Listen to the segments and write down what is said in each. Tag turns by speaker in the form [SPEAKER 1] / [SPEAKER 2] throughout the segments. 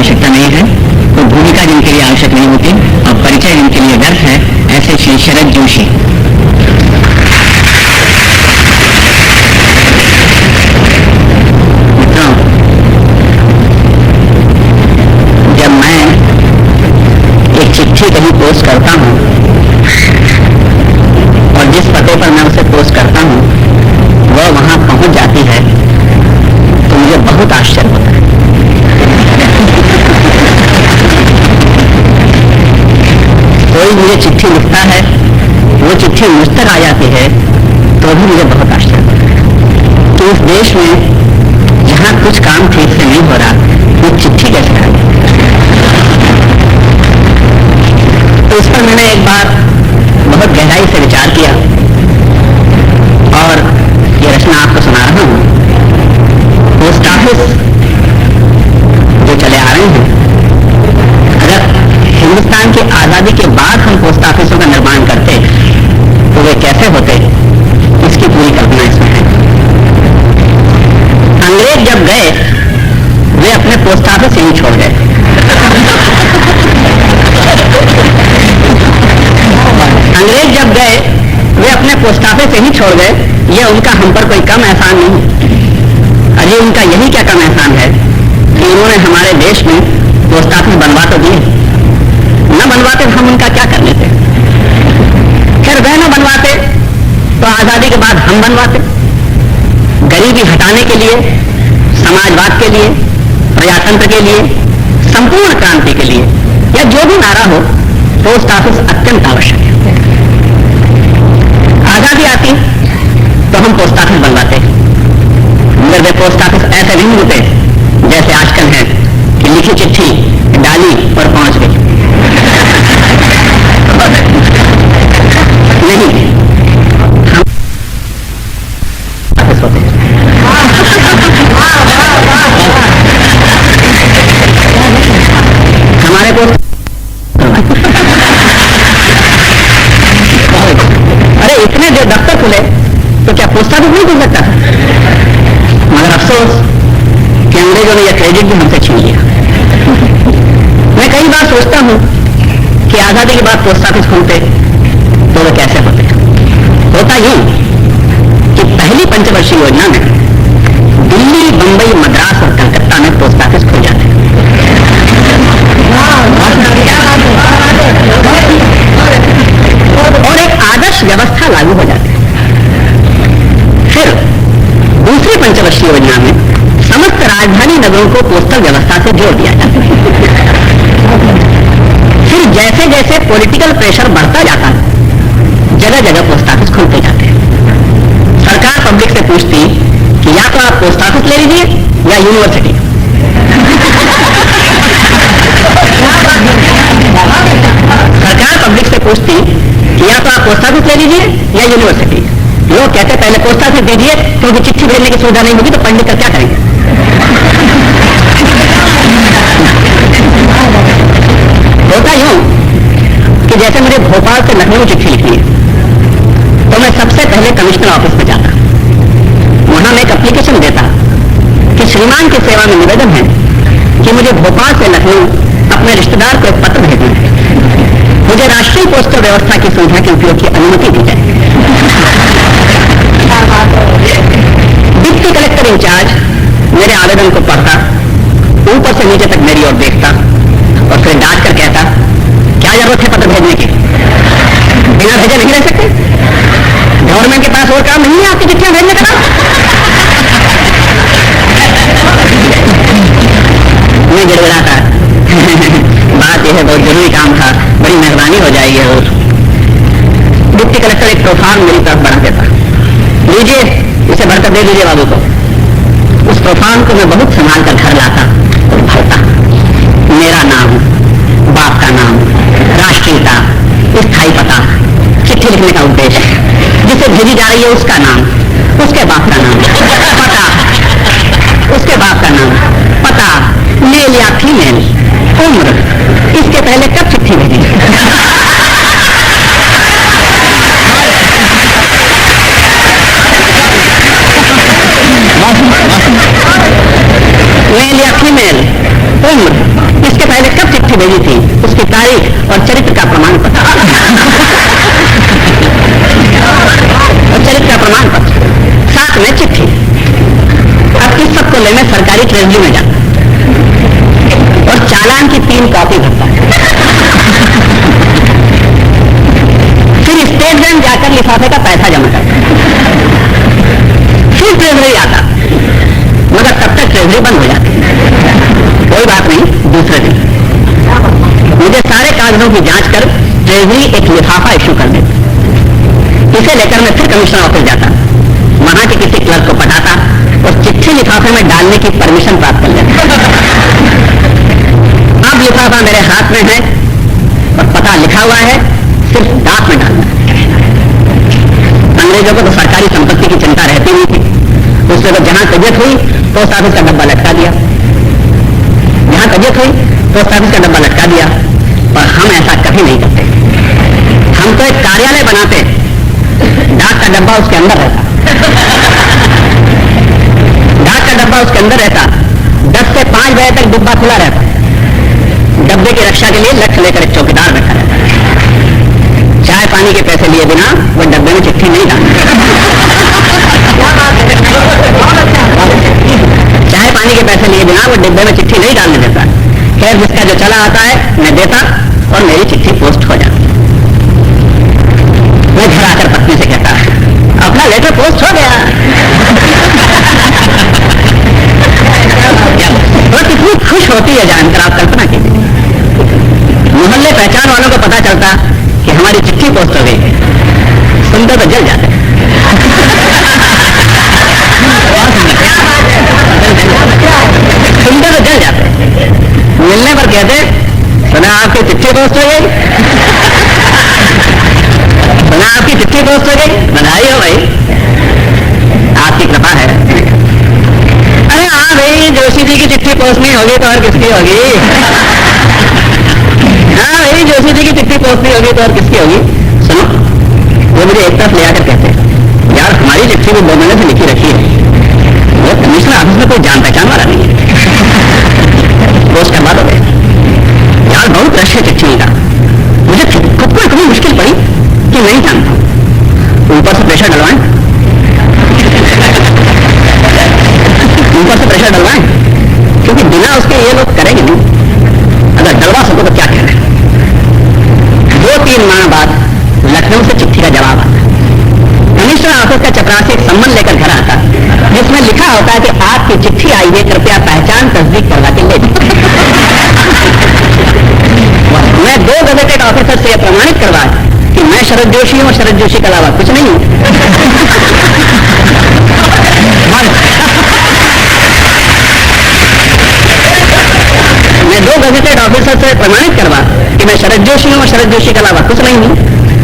[SPEAKER 1] आवश्यकता नहीं है, तो भूमिका जिनके लिए आवश्यक नहीं होती और परिचय जिनके लिए व्यर्थ है, ऐसे श्री शरद जोशी। जब मैं एक चिट्ठी कहीं पोस्ट करता हूं और जिस पते पर मैं उसे पोस्ट करता हूं वह वहां पहुंच जाती है तो मुझे बहुत आश्चर्य होता है। कोई मुझे चिट्ठी लिखता है, वो चिट्ठी मुझ तक आ जाती है तो भी मुझे बहुत आश्चर्य होता है कि इस देश में जहां कुछ काम ठीक से नहीं हो रहा, वो चिट्ठी कैसे आ गई। तो इस पर मैंने एक बार बहुत गहराई से विचार किया और ये रचना आपको सुना रहा हूं। पोस्ट ऑफिस जो चले आ रहे हैं, अगर हिंदुस्तान की आजादी के बाद हम पोस्ट ऑफिसों का निर्माण करते तो वे कैसे होते, इसकी पूरी कल्पना इसमें है। अंग्रेज जब गए वे अपने पोस्ट ऑफिस यहीं छोड़ गए। अंग्रेज जब गए वे अपने पोस्ट ऑफिस यहीं छोड़ गए। ये उनका हम पर कोई कम एहसान नहीं, अरे उनका यही क्या कम एहसान है कि उन्होंने हमारे देश में पोस्ट ऑफिस बनवा तो दिए, न बनवाते हम उनका क्या कर लेते। खैर वह न बनवाते तो आजादी के बाद हम बनवाते। गरीबी हटाने के लिए, समाजवाद के लिए, प्रजातंत्र के लिए, संपूर्ण क्रांति के लिए या जो भी नारा हो, पोस्ट ऑफिस अत्यंत आवश्यक है। आजादी आती तो हम पोस्ट ऑफिस बनवाते, मगर वे पोस्ट ऑफिस ऐसे नहीं होते जैसे आजकल है कि लिखी चिट्ठी डाली और पहुंच गई। नहीं, हम ऑफिस होते हैं। हमारे पोस्ट अरे इतने जो दफ्तर खुले तो क्या पोस्ट ऑफिस नहीं खुल सकता? मगर अफसोस कि अंग्रेजों ने यह क्रेडिट भी हमसे छीन लिया। मैं कई बार सोचता हूं कि आजादी के बाद पोस्ट ऑफिस खुलते तो वे कैसे होते। होता यूं कि पहली पंचवर्षीय योजना में दिल्ली, बंबई, मद्रास और कलकत्ता में पोस्ट ऑफिस खुल जाते। और एक आदर्श व्यवस्था लागू हो जाती है। फिर दूसरी पंचवर्षीय योजना में समस्त राजधानी नगरों को पोस्टल व्यवस्था से जोड़ दिया जाता है। फिर जैसे जैसे पॉलिटिकल प्रेशर बढ़ता जाता है, जगह जगह पोस्ट ऑफिस खुलते जाते हैं। सरकार पब्लिक से पूछती कि या तो आप पोस्ट ऑफिस ले लीजिए या यूनिवर्सिटी। सरकार पब्लिक से पूछती कि या तो आप पोस्ट ऑफिस ले लीजिए या यूनिवर्सिटी। लोग कहते पहले पोस्ट ऑफिस दीजिए, क्योंकि चिट्ठी भेजने की सुविधा नहीं होगी तो पंडित का क्या करेंगे। होता यूं कि जैसे मुझे भोपाल से लखनऊ चिट्ठी लिखनी है तो मैं सबसे पहले कमिश्नर ऑफिस में जाता, वहां मैं एक एप्लीकेशन देता कि श्रीमान की सेवा में निवेदन है कि मुझे भोपाल से लखनऊ अपने रिश्तेदार को एक पत्र भेजना है, मुझे राष्ट्रीय पोस्टल व्यवस्था की सुविधा के उपयोग की अनुमति दी जाए। डिप्टी कलेक्टर इंचार्ज मेरे आवेदन को पढ़ता, ऊपर से नीचे तक मेरी ओर देखता और फिर डांट कर कहता, क्या जरूरत है पत्र भेजने की, बिना भेजे नहीं रह सकते, गवर्नमेंट के पास और काम नहीं है आपकी चिट्ठियां भेजने का। मैं गिड़गिड़ाता, बात यह है बहुत जरूरी काम था, बड़ी मेहरबानी हो जाएगी। और डिप्टी कलेक्टर एक प्रोफार्म मेरी तरफ बढ़ा देता, लीजिए इसे भरकर दे दीजिए बाबू को। उस प्रोफार्म को मैं बहुत संभाल कर घर लाता और भरता। मेरा नाम, बाप का नाम, राष्ट्रीयता, स्थायी पता, चिट्ठी लिखने का उद्देश्य, जिसे भेजी जा रही है उसका नाम, उसके बाप का नाम, पता, उसके बाप का नाम, पता, मेल या फीमेल, उम्र, इसके पहले कब चिट्ठी भेजी, मेल या फीमेल, उम्र, चिट्ठी भेजी थी उसकी तारीख और चरित्र का प्रमाण पत्र और चरित्र का प्रमाण पत्र साथ में चिट्ठी। अब इस सबको लेने सरकारी ट्रेजरी में जाता और चालान की 3 कॉपी भरता है। फिर स्टेट बैंक जाकर लिफाफे का पैसा जमा करता, फिर ट्रेजरी आता, मगर तब तक ट्रेजरी बंद हो जाती। कोई बात नहीं, दूसरे दिन मुझे सारे कागजों की जांच कर ट्रेजरी एक लिफाफा इश्यू कर देती। इसे लेकर मैं फिर कमिश्नर ऑफिस जाता, वहां के किसी क्लर्क को पटाता और चिट्ठी लिफाफे में डालने की परमिशन प्राप्त कर लेता। अब लिफाफा मेरे हाथ में है और पता लिखा हुआ है, सिर्फ डाक में डालना है। अंग्रेजों को तो सरकारी संपत्ति की चिंता रहती नहीं थी, उससे तो जहां तबियत हुई पोस्ट ऑफिस का डब्बा लटका दिया, जहां तबियत हुई पोस्ट ऑफिस का डब्बा लटका दिया। पर हम ऐसा कभी नहीं करते। हम तो एक कार्यालय बनाते, डाक का डब्बा उसके अंदर रहता, डाक का डब्बा उसके अंदर रहता, 10 से 5 बजे तक डिब्बा खुला रहता। डब्बे की रक्षा के लिए लक्ष्य लेकर एक चौकीदार बैठा रहता। चाय पानी के पैसे लिए बिना वो डब्बे में चिट्ठी नहीं डालता। चाय पानी के पैसे लिए बिना वो डिब्बे में चिट्ठी नहीं डालने देता। खैर, जिसका जो चला आता है मैं देता और मेरी चिट्ठी पोस्ट हो जाती। मैं घर आकर पत्नी से कहता, अपना लेटर पोस्ट हो गया। वो कितनी खुश होती है जानकर, आप कल्पना कीजिए। मोहल्ले पहचान वालों को पता चलता कि हमारी चिट्ठी पोस्ट हो गई, सुनते तो जल जाते। सुनते तो जल जाते, मिलने पर कहते, सुना आपकी चिट्ठी पोस्ट हो गई, सुना आपकी चिट्ठी पोस्ट हो गई, बधाई हो भाई, आपकी कृपा है। अरे हाँ भाई, जोशी जी की चिट्ठी पोस्ट नहीं होगी तो और किसकी होगी? हाँ भाई, जोशी जी की चिट्ठी पोस्ट नहीं होगी तो और किसकी होगी? सुनो, वो मुझे एक तरफ ले आकर कहते, यार हमारी चिट्ठी भी 2 महीने से लिखी रखी है, वो कमिश्नर ऑफिस में कोई जान पहचान वाला नहीं है, पोस्ट करवा दोगे? यार बहुत रश है चिट्ठी का, मुझे खुद को इतनी मुश्किल पड़ी कि नहीं जानता। ऊपर से प्रेशर डलवाएं, ऊपर से प्रेशर डलवाएं, क्योंकि बिना उसके ये लोग करेंगे नहीं। अगर डलवा सको तो क्या कहना है। 2-3 माह बाद लखनऊ से चिट्ठी का जवाब आता। कमिश्नर ऑफिस का चपरासी एक सम्मन लेकर घर आता, जिसमें लिखा होता है कि आपकी चिट्ठी आई है, कृपया पहचान तस्दीक करवा के ले जाए। मैं 2 गजेटेड ऑफिसर से यह प्रमाणित करवा कि मैं शरद जोशी हूं और शरद जोशी के अलावा कुछ नहीं हूं। मैं 2 गजेटेड ऑफिसर से प्रमाणित करवा कि मैं शरद जोशी हूं और शरद जोशी के अलावा कुछ नहीं हूं।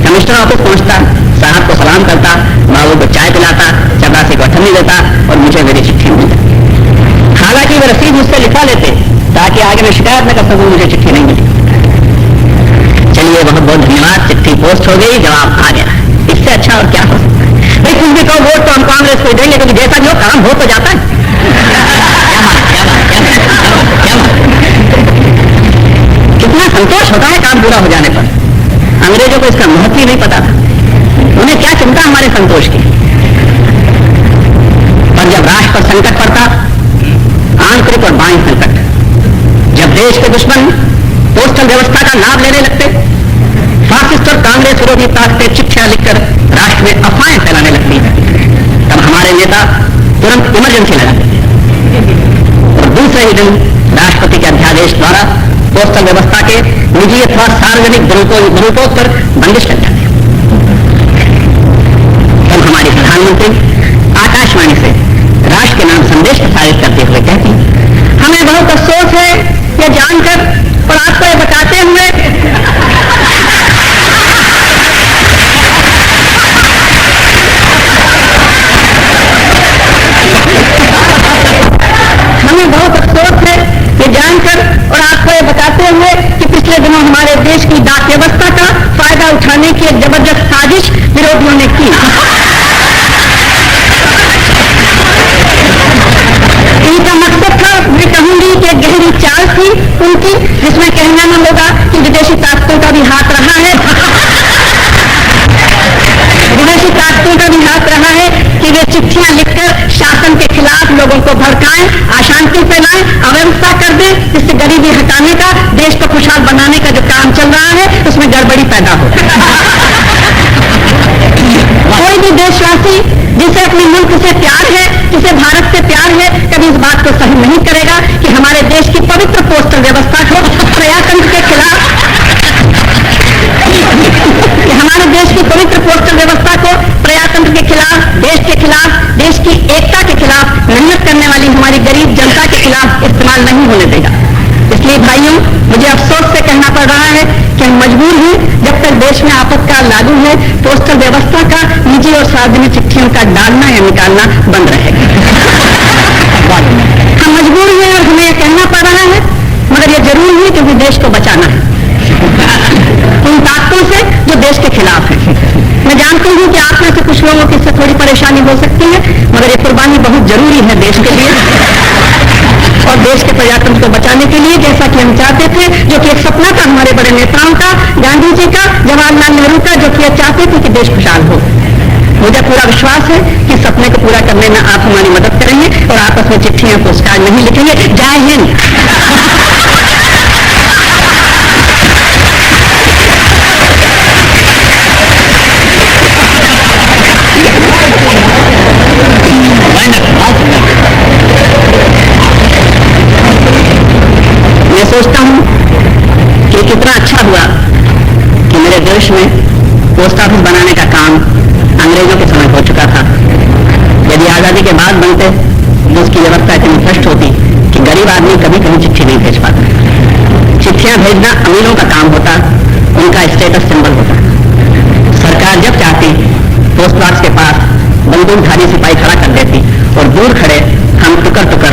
[SPEAKER 1] कमिश्नर ऑफिस पहुंचता, साहब को सलाम करता, बाबू को चाय पिलाता, चपरासी को अठन्नी देता और मुझे मेरी चिट्ठी मिल जाती। हालांकि वे रसीद मुझसे लिखा लेते ताकि आगे मैं शिकायत न कर सकूं मुझे चिट्ठी नहीं मिली। चलिए, बहुत बहुत धन्यवाद, चिट्ठी पोस्ट हो गई, जवाब आ गया, इससे अच्छा और क्या हो सकता है? भाई कुछ भी कहो, वोट तो हम कांग्रेस को देंगे, क्योंकि जैसा भी हो काम हो तो जाता है। कितना संतोष होता है काम पूरा हो जाने पर। अंग्रेजों को इसका महत्व ही नहीं पता था, उन्हें क्या चिंता हमारे संतोष की। पर जब राष्ट्र पर संकट पड़ता, आंतरिक और बाह्य संकट, जब देश के दुश्मन पोस्टल व्यवस्था का लाभ लेने लगते, फासिस्ट और कांग्रेस विरोधी ताकतें चिट्ठियां लिखकर राष्ट्र में अफवाहें फैलाने लगती है, तब हमारे नेता तुरंत इमरजेंसी लगाते और दूसरे ही दिन राष्ट्रपति के अध्यादेश द्वारा पोस्टल व्यवस्था के निजी अथवा सार्वजनिक दुरुपयोग पर बंदिश लग जाती। तब हमारी प्रधानमंत्री आकाशवाणी से राष्ट्र के नाम संदेश प्रसारित करते हुए कहती, हमें बहुत अफसोस है यह जानकर और आपको यह बताते हुए हमें बहुत अफसोस है ये जानकर और आपको ये बताते हुए कि पिछले दिनों हमारे देश की डाक व्यवस्था का फायदा उठाने की एक जबरदस्त साजिश विरोधियों ने की। इनका मकसद था, मैं कहूंगी कि गहरी चाल थी उनकी, जिसमें कहना न फैलाएं, अशांति फैलाएं, अव्यवस्था कर दें, जिससे गरीबी हटाने का, देश को खुशहाल बनाने का जो काम चल रहा है उसमें गड़बड़ी पैदा हो। कोई भी देशवासी जिसे अपने मुल्क से प्यार है, जिसे भारत से प्यार है, कभी इस बात को सहन नहीं करेगा कि हमारे देश की पवित्र पोस्टल व्यवस्था को प्रजातंत्र के खिलाफ, कि हमारे देश की पवित्र पोस्टल व्यवस्था को प्रजातंत्र के खिलाफ, देश की एकता के खिलाफ, मेहनत करने वाली हमारी गरीब जनता के खिलाफ इस्तेमाल नहीं होने देगा। इसलिए भाइयों, मुझे अफसोस से कहना पड़ रहा है कि हम मजबूर हैं, जब तक देश में आपातकाल लागू है, पोस्टल व्यवस्था का निजी और सार्वजनिक चिट्ठियों का डालना या निकालना बंद रहेगा। हम मजबूर हैं और हमें यह कहना पड़ रहा है, मगर यह जरूरी है क्योंकि देश को बचाना है उन ताकतों से जो देश के खिलाफ है। मैं जानती हूं कि आप में से कुछ लोगों की इससे थोड़ी परेशानी हो सकती है, मगर ये कुर्बानी बहुत जरूरी है देश के लिए और देश के प्रजातंत्र को बचाने के लिए, जैसा कि हम चाहते थे, जो कि एक सपना था हमारे बड़े नेताओं का, गांधी जी का, जवाहरलाल नेहरू का, जो कि चाहते थे कि देश खुशहाल हो। मुझे पूरा विश्वास है कि सपने को पूरा करने में आप हमारी मदद करेंगे और आपस में चिट्ठियां पोस्टकार्ड नहीं लिखेंगे। जय हिंद। मैं सोचता हूं कि कितना अच्छा हुआ कि मेरे देश में पोस्ट ऑफिस बनाने का काम अंग्रेजों के समय हो चुका था। यदि आजादी के बाद बनते तो उसकी व्यवस्था इतनी भ्रष्ट होती कि गरीब आदमी कभी कभी चिट्ठी नहीं भेज पाता। चिट्ठियां भेजना अमीरों का काम होता, उनका स्टेटस सिंबल होता। सरकार जब चाहती पोस्ट बॉक्स के पास बंदूकधारी सिपाही खड़ा कर देती और दूर खड़े हम टुकर टुकर